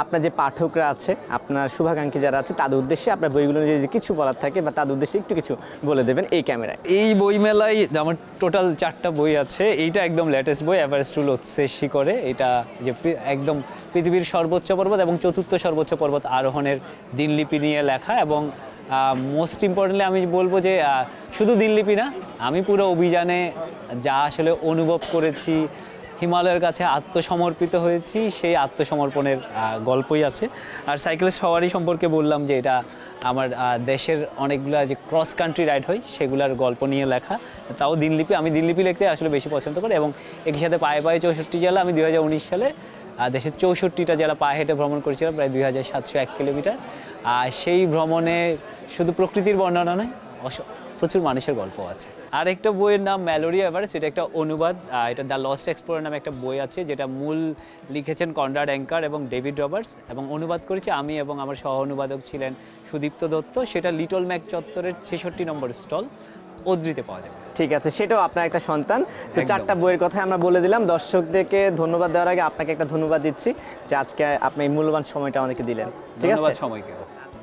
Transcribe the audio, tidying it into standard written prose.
আপনার যে পাঠকরা আছে, আপনার শুভাকাঙ্ক্ষী যারা আছে তাদের উদ্দেশ্যে আপনার বইগুলো নিয়ে যদি কিছু বলার থাকে বা তাদের উদ্দেশ্যে একটু কিছু বলে দেবেন এই ক্যামেরায়। এই বই মেলায় আমার টোটাল 4টা বই আছে। এইটা একদম লেটেস্ট বই, এভারেস্ট টুল উৎসের শিখরে। এটা যে একদম পৃথিবীর সর্বোচ্চ পর্বত এবং চতুর্থ সর্বোচ্চ পর্বত আরোহণের দিনলিপি নিয়ে লেখা। এবং মোস্ট ইম্পর্টেন্টলি আমি বলবো যে শুধু দিনলিপি না, আমি পুরো অভিযানে যা আসলে অনুভব করেছি, হিমালয়ের কাছে আত্মসমর্পিত হয়েছি, সেই আত্মসমর্পণের গল্পই আছে। আর সাইকেল সওয়ারি সম্পর্কে বললাম যে এটা আমার দেশের অনেকগুলো যে ক্রস কান্ট্রি রাইড হয় সেগুলোর গল্প নিয়ে লেখা, তাও দিনলিপি। আমি দিনলিপি লিখতে আসলে বেশি পছন্দ করি। এবং একই সাথে পায়ে পায়ে 64 জেলা, আমি 2019 সালে দেশের 64টা জেলা পায়ে হেঁটে ভ্রমণ করেছিলাম, প্রায় 2701 কিলোমিটার। সেই ভ্রমণে শুধু প্রকৃতির বর্ণনা নয়, প্রচুর মানুষের গল্প আছে। আর একটা বইয়ের নাম ম্যালোরি এভারেস্ট, এটা একটা অনুবাদ। এটা দ্য লস্ট এক্সপ্লোরার নামে একটা বই আছে, যেটা মূল লিখেছেন কনরাড অ্যাঙ্কার এবং ডেভিড রবার্টস, এবং অনুবাদ করেছি আমি, এবং আমার সহ অনুবাদক ছিলেন সুদীপ্ত দত্ত। সেটা লিটল ম্যাক চত্বরের 66 নম্বর স্টল ওদ্রিতে পাওয়া যাবে। ঠিক আছে, সেটাও আপনার একটা সন্তান। 4টা বইয়ের কথা আমরা বলে দিলাম। দর্শকদেরকে ধন্যবাদ দেওয়ার আগে আপনাকে একটা ধন্যবাদ দিচ্ছি যে আজকে আপনি এই মূল্যবান সময়টা আমাদেরকে দিলেন। ঠিক আছে, ধন্যবাদ সময়কে।